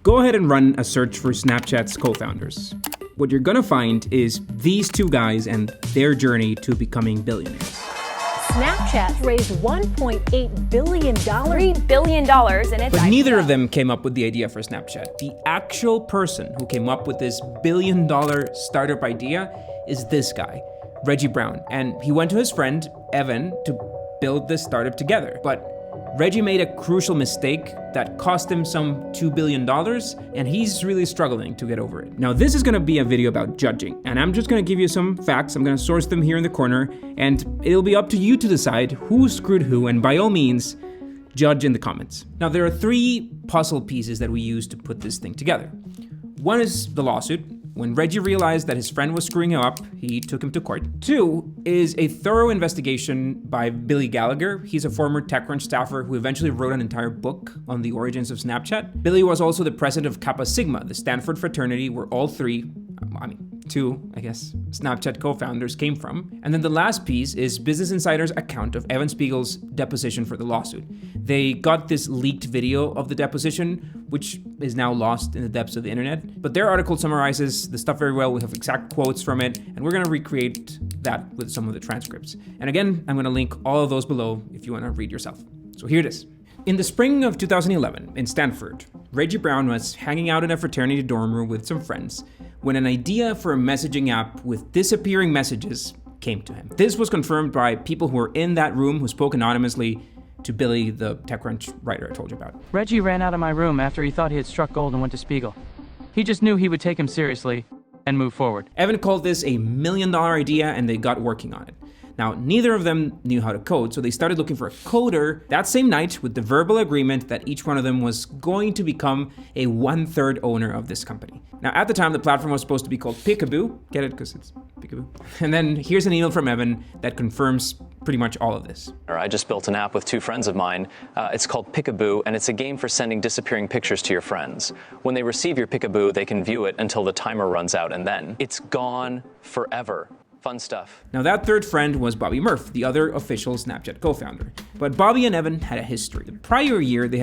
go ahead and run a search for Snapchat's co-founders. What you're gonna find is these two guys and their journey to becoming billionaires. Snapchat raised $1.8 billion. $3 billion in its But neither of them came up with the idea for Snapchat. The actual person who came up with this billion-dollar startup idea is this guy, Reggie Brown. And he went to his friend, Evan, to build this startup together. But Reggie made a crucial mistake that cost him some $2 billion, and he's really struggling to get over it. Now, this is gonna be a video about judging, and I'm just gonna give you some facts. I'm gonna source them here in the corner, and it'll be up to you to decide who screwed who, and by all means, judge in the comments. Now, there are three puzzle pieces that we use to put this thing together. One is the lawsuit. When Reggie realized that his friend was screwing him up, he took him to court. Two is a thorough investigation by Billy Gallagher. He's a former TechCrunch staffer who eventually wrote an entire book on the origins of Snapchat. Billy was also the president of Kappa Sigma, the Stanford fraternity where all two, Snapchat co-founders came from. And then the last piece is Business Insider's account of Evan Spiegel's deposition for the lawsuit. They got this leaked video of the deposition, which is now lost in the depths of the internet. But their article summarizes the stuff very well. We have exact quotes from it, and we're gonna recreate that with some of the transcripts. And again, I'm gonna link all of those below if you wanna read yourself. So here it is. In the spring of 2011, in Stanford, Reggie Brown was hanging out in a fraternity dorm room with some friends when an idea for a messaging app with disappearing messages came to him. This was confirmed by people who were in that room who spoke anonymously to Billy, the TechCrunch writer I told you about. Reggie ran out of my room after he thought he had struck gold and went to Spiegel. He just knew he would take him seriously and move forward. Evan called this a $1 million idea, and they got working on it. Now, neither of them knew how to code, so they started looking for a coder that same night with the verbal agreement that each one of them was going to become a 1/3 owner of this company. Now, at the time, the platform was supposed to be called Peekaboo. Get it? Because it's Peekaboo. And then here's an email from Evan that confirms pretty much all of this. I just built an app with two friends of mine. It's called Peekaboo, and it's a game for sending disappearing pictures to your friends. When they receive your Peekaboo, they can view it until the timer runs out, and then it's gone forever. Fun stuff. Now that third friend was Bobby Murph, the other official Snapchat co-founder. But Bobby and Evan had a history. The prior year, they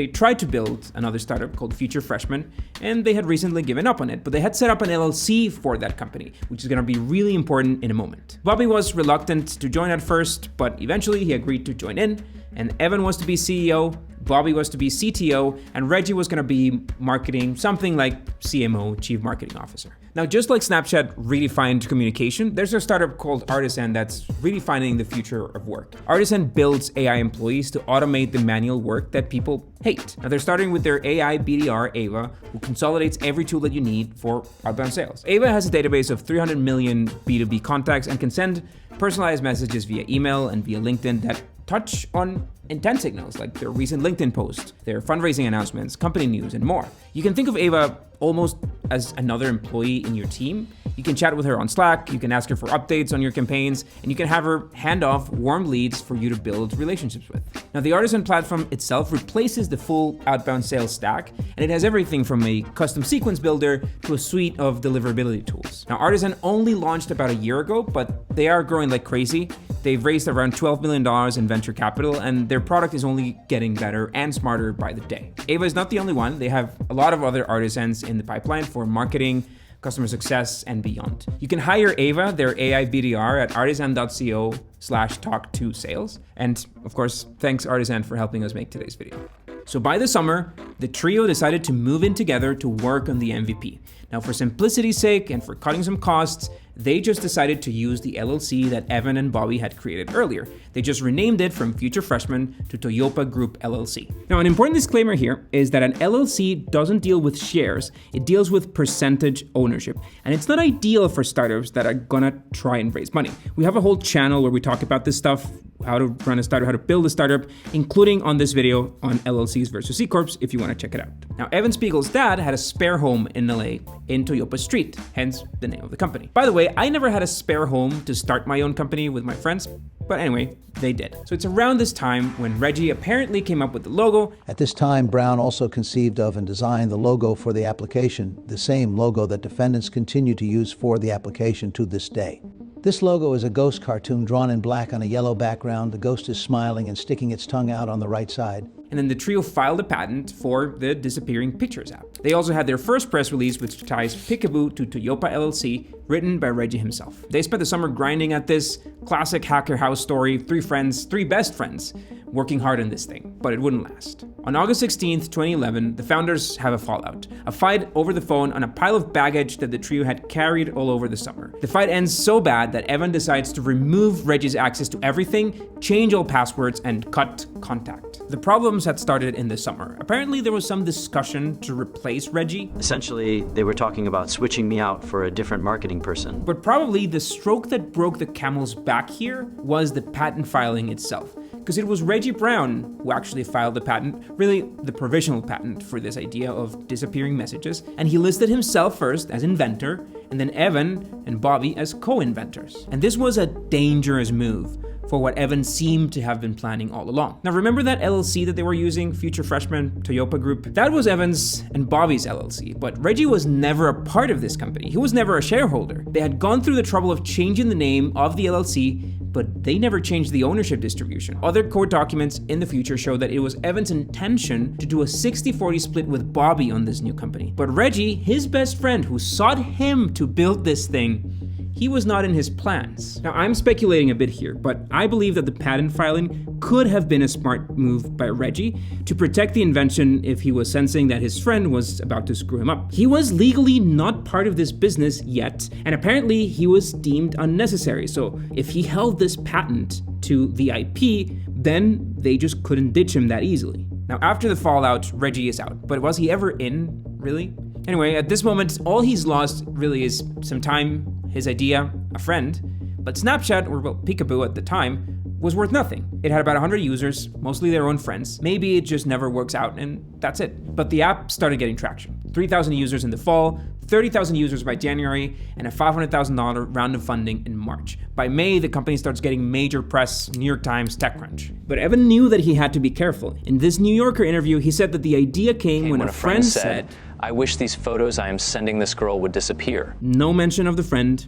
tried to build another startup called Future Freshman, and they had recently given up on it, but they had set up an LLC for that company, which is gonna be really important in a moment. Bobby was reluctant to join at first, but eventually he agreed to join in, and Evan was to be CEO, Bobby was to be CTO, and Reggie was gonna be marketing, something like CMO, Chief Marketing Officer. Now, just like Snapchat redefined communication, there's a startup called Artisan that's redefining the future of work. Artisan builds AI employees to automate the manual work that people hate. Now, they're starting with their AI BDR, Ava, who consolidates every tool that you need for outbound sales. Ava has a database of 300 million B2B contacts and can send personalized messages via email and via LinkedIn that touch on intent signals like their recent LinkedIn post, their fundraising announcements, company news, and more. You can think of Ava almost as another employee in your team. You can chat with her on Slack, you can ask her for updates on your campaigns, and you can have her hand off warm leads for you to build relationships with. Now, the Artisan platform itself replaces the full outbound sales stack, and it has everything from a custom sequence builder to a suite of deliverability tools. Now, Artisan only launched about a year ago, but they are growing like crazy. They've raised around $12 million in venture capital, and their product is only getting better and smarter by the day. Ava is not the only one. They have a lot of other artisans in the pipeline for marketing, customer success, and beyond. You can hire Ava, their AI BDR, at artisan.co/talk2sales. And of course, thanks Artisan for helping us make today's video. So by the summer, the trio decided to move in together to work on the MVP. Now, for simplicity's sake and for cutting some costs, they just decided to use the LLC that Evan and Bobby had created earlier. They just renamed it from Future Freshman to Toyopa Group LLC. Now, an important disclaimer here is that an LLC doesn't deal with shares, it deals with percentage ownership. And it's not ideal for startups that are gonna try and raise money. We have a whole channel where we talk about this stuff, how to run a startup, how to build a startup, including on this video on LLCs versus C Corps if you wanna check it out. Now, Evan Spiegel's dad had a spare home in LA in Toyopa Street, hence the name of the company. By the way, I never had a spare home to start my own company with my friends, but anyway, they did. So it's around this time when Reggie apparently came up with the logo. At this time, Brown also conceived of and designed the logo for the application, the same logo that defendants continue to use for the application to this day. This logo is a ghost cartoon drawn in black on a yellow background. The ghost is smiling and sticking its tongue out on the right side. and then the trio filed a patent for the disappearing pictures app. They also had their first press release, which ties Peekaboo to Toyopa LLC, written by Reggie himself. They spent the summer grinding at this classic hacker house story, three best friends, working hard on this thing, but it wouldn't last. On August 16th, 2011, the founders have a fallout, a fight over the phone on a pile of baggage that the trio had carried all over the summer. The fight ends so bad that Evan decides to remove Reggie's access to everything, change all passwords, and cut contact. The problems had started in the summer. Apparently, there was some discussion to replace Reggie. Essentially, they were talking about switching me out for a different marketing person. But probably the stroke that broke the camel's back here was the patent filing itself. Because it was Reggie Brown who actually filed the patent, really the provisional patent for this idea of disappearing messages, and he listed himself first as inventor, and then Evan and Bobby as co-inventors. And this was a dangerous move for what Evan seemed to have been planning all along. Now remember that LLC that they were using, Future Freshman, Toyopa Group? That was Evan's and Bobby's LLC, but Reggie was never a part of this company. He was never a shareholder. They had gone through the trouble of changing the name of the LLC, but they never changed the ownership distribution. Other court documents in the future show that it was Evan's intention to do a 60-40 split with Bobby on this new company. But Reggie, his best friend who sought him to build this thing, he was not in his plans. Now, I'm speculating a bit here, but I believe that the patent filing could have been a smart move by Reggie to protect the invention if he was sensing that his friend was about to screw him up. He was legally not part of this business yet, and apparently he was deemed unnecessary. So if he held this patent to the IP, then they just couldn't ditch him that easily. Now, after the fallout, Reggie is out, but was he ever in, really? Anyway, at this moment, all he's lost really is some time, his idea, a friend, but Snapchat, or well, Peekaboo at the time, was worth nothing. It had about 100 users, mostly their own friends. Maybe it just never works out, and that's it. But the app started getting traction. 3,000 users in the fall, 30,000 users by January, and a $500,000 round of funding in March. By May, the company starts getting major press, New York Times, TechCrunch. But Evan knew that he had to be careful. In this New Yorker interview, he said that the idea came when a friend said, "I wish these photos I am sending this girl would disappear." No mention of the friend,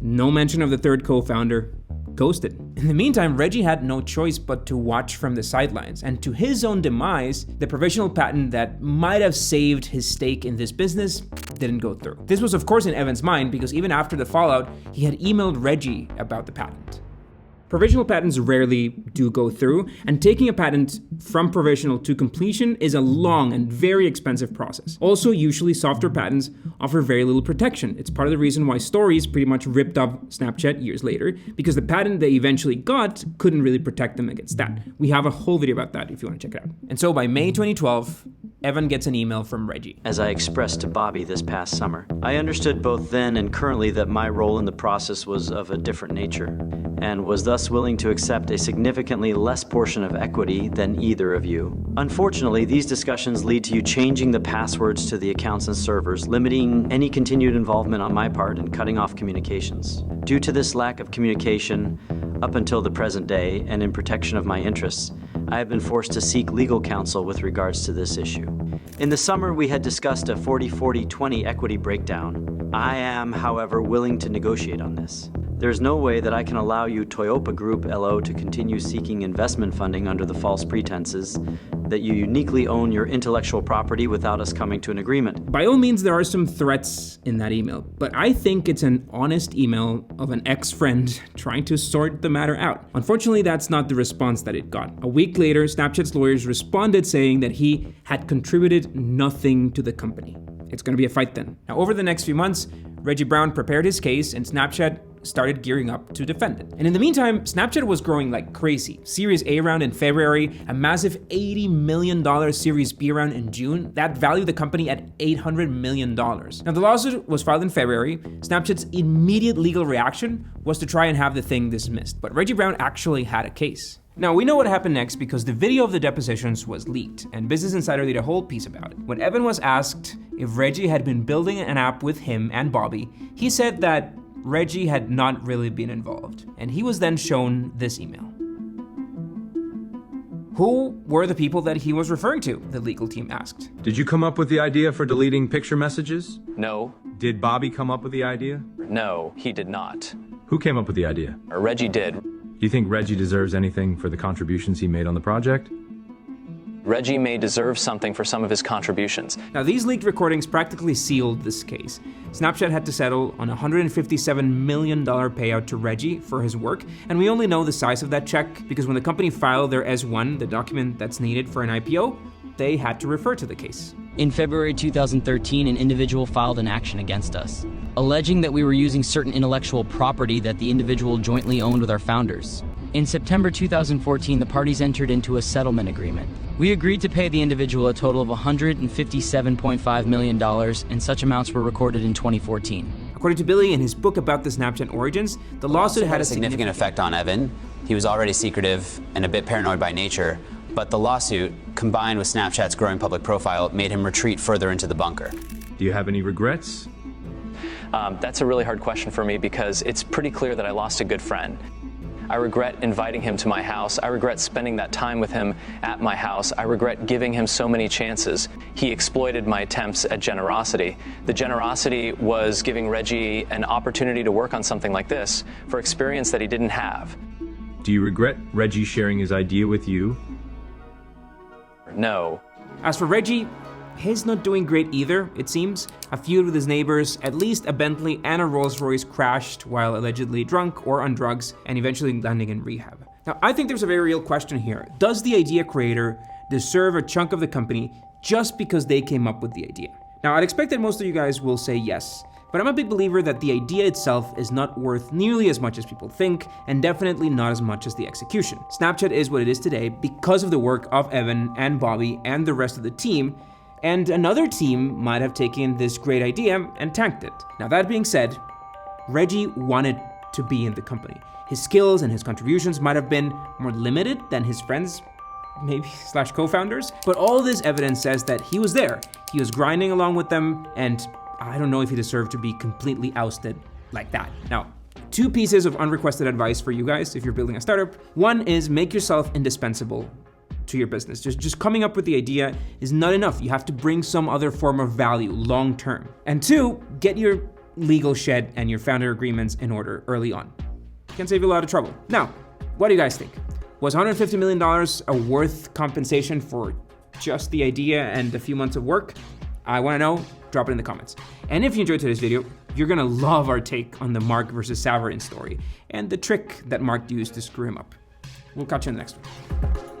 no mention of the third co-founder. Ghosted. In the meantime, Reggie had no choice but to watch from the sidelines, and to his own demise, the provisional patent that might have saved his stake in this business didn't go through. This was of course in Evan's mind, because even after the fallout, he had emailed Reggie about the patent. Provisional patents rarely do go through, and taking a patent from provisional to completion is a long and very expensive process. Also, usually software patents offer very little protection. It's part of the reason why Stories pretty much ripped off Snapchat years later, because the patent they eventually got couldn't really protect them against that. We have a whole video about that if you want to check it out. And so by May 2012, Evan gets an email from Reggie. As I expressed to Bobby this past summer, I understood both then and currently that my role in the process was of a different nature, and was thus willing to accept a significantly less portion of equity than either of you. Unfortunately, these discussions lead to you changing the passwords to the accounts and servers, limiting any continued involvement on my part and cutting off communications. Due to this lack of communication up until the present day, and in protection of my interests, I have been forced to seek legal counsel with regards to this issue. In the summer, we had discussed a 40-40-20 equity breakdown. I am, however, willing to negotiate on this. There's no way that I can allow you, Toyopa Group LO, to continue seeking investment funding under the false pretenses that you uniquely own your intellectual property without us coming to an agreement. By all means, there are some threats in that email, but I think it's an honest email of an ex-friend trying to sort the matter out. Unfortunately, that's not the response that it got. A week later, Snapchat's lawyers responded saying that he had contributed nothing to the company. It's going to be a fight then. Now, over the next few months, Reggie Brown prepared his case, and Snapchat started gearing up to defend it. And in the meantime, Snapchat was growing like crazy. Series A round in February, a massive $80 million Series B round in June, that valued the company at $800 million. Now the lawsuit was filed in February. Snapchat's immediate legal reaction was to try and have the thing dismissed, but Reggie Brown actually had a case. Now, we know what happened next because the video of the depositions was leaked, and Business Insider did a whole piece about it. When Evan was asked if Reggie had been building an app with him and Bobby, he said that Reggie had not really been involved, and he was then shown this email. Who were the people that he was referring to? The legal team asked. Did you come up with the idea for deleting picture messages? No. Did Bobby come up with the idea? No, he did not. Who came up with the idea? Reggie did. Do you think Reggie deserves anything for the contributions he made on the project? Reggie may deserve something for some of his contributions. Now, these leaked recordings practically sealed this case. Snapchat had to settle on a $157 million payout to Reggie for his work, and we only know the size of that check because when the company filed their S-1, the document that's needed for an IPO, they had to refer to the case. In February 2013, an individual filed an action against us, alleging that we were using certain intellectual property that the individual jointly owned with our founders. In September 2014, the parties entered into a settlement agreement. We agreed to pay the individual a total of $157.5 million, and such amounts were recorded in 2014. According to Billy in his book about the Snapchat origins, the lawsuit had a significant effect on Evan. He was already secretive and a bit paranoid by nature, but the lawsuit, combined with Snapchat's growing public profile, made him retreat further into the bunker. Do you have any regrets? That's a really hard question for me because it's pretty clear that I lost a good friend. I regret inviting him to my house. I regret spending that time with him at my house. I regret giving him so many chances. He exploited my attempts at generosity. The generosity was giving Reggie an opportunity to work on something like this for experience that he didn't have. Do you regret Reggie sharing his idea with you? No. As for Reggie, he's not doing great either, it seems. A feud with his neighbors, at least a Bentley and a Rolls-Royce crashed while allegedly drunk or on drugs, and eventually landing in rehab. Now, I think there's a very real question here. Does the idea creator deserve a chunk of the company just because they came up with the idea? Now, I'd expect that most of you guys will say yes, but I'm a big believer that the idea itself is not worth nearly as much as people think, and definitely not as much as the execution. Snapchat is what it is today because of the work of Evan and Bobby and the rest of the team, and another team might have taken this great idea and tanked it. Now, that being said, Reggie wanted to be in the company. His skills and his contributions might have been more limited than his friends, maybe / co-founders, but all this evidence says that he was there. He was grinding along with them, and I don't know if he deserved to be completely ousted like that. Now, 2 pieces of unrequested advice for you guys if you're building a startup. One is make yourself indispensable to your business. Just coming up with the idea is not enough. You have to bring some other form of value long term. And 2, get your legal shed and your founder agreements in order early on. Can save you a lot of trouble. Now, what do you guys think? Was $150 million a worth compensation for just the idea and a few months of work? I want to know. Drop it in the comments. And if you enjoyed today's video, you're gonna love our take on the Mark versus Saverin story and the trick that Mark used to screw him up. We'll catch you in the next one.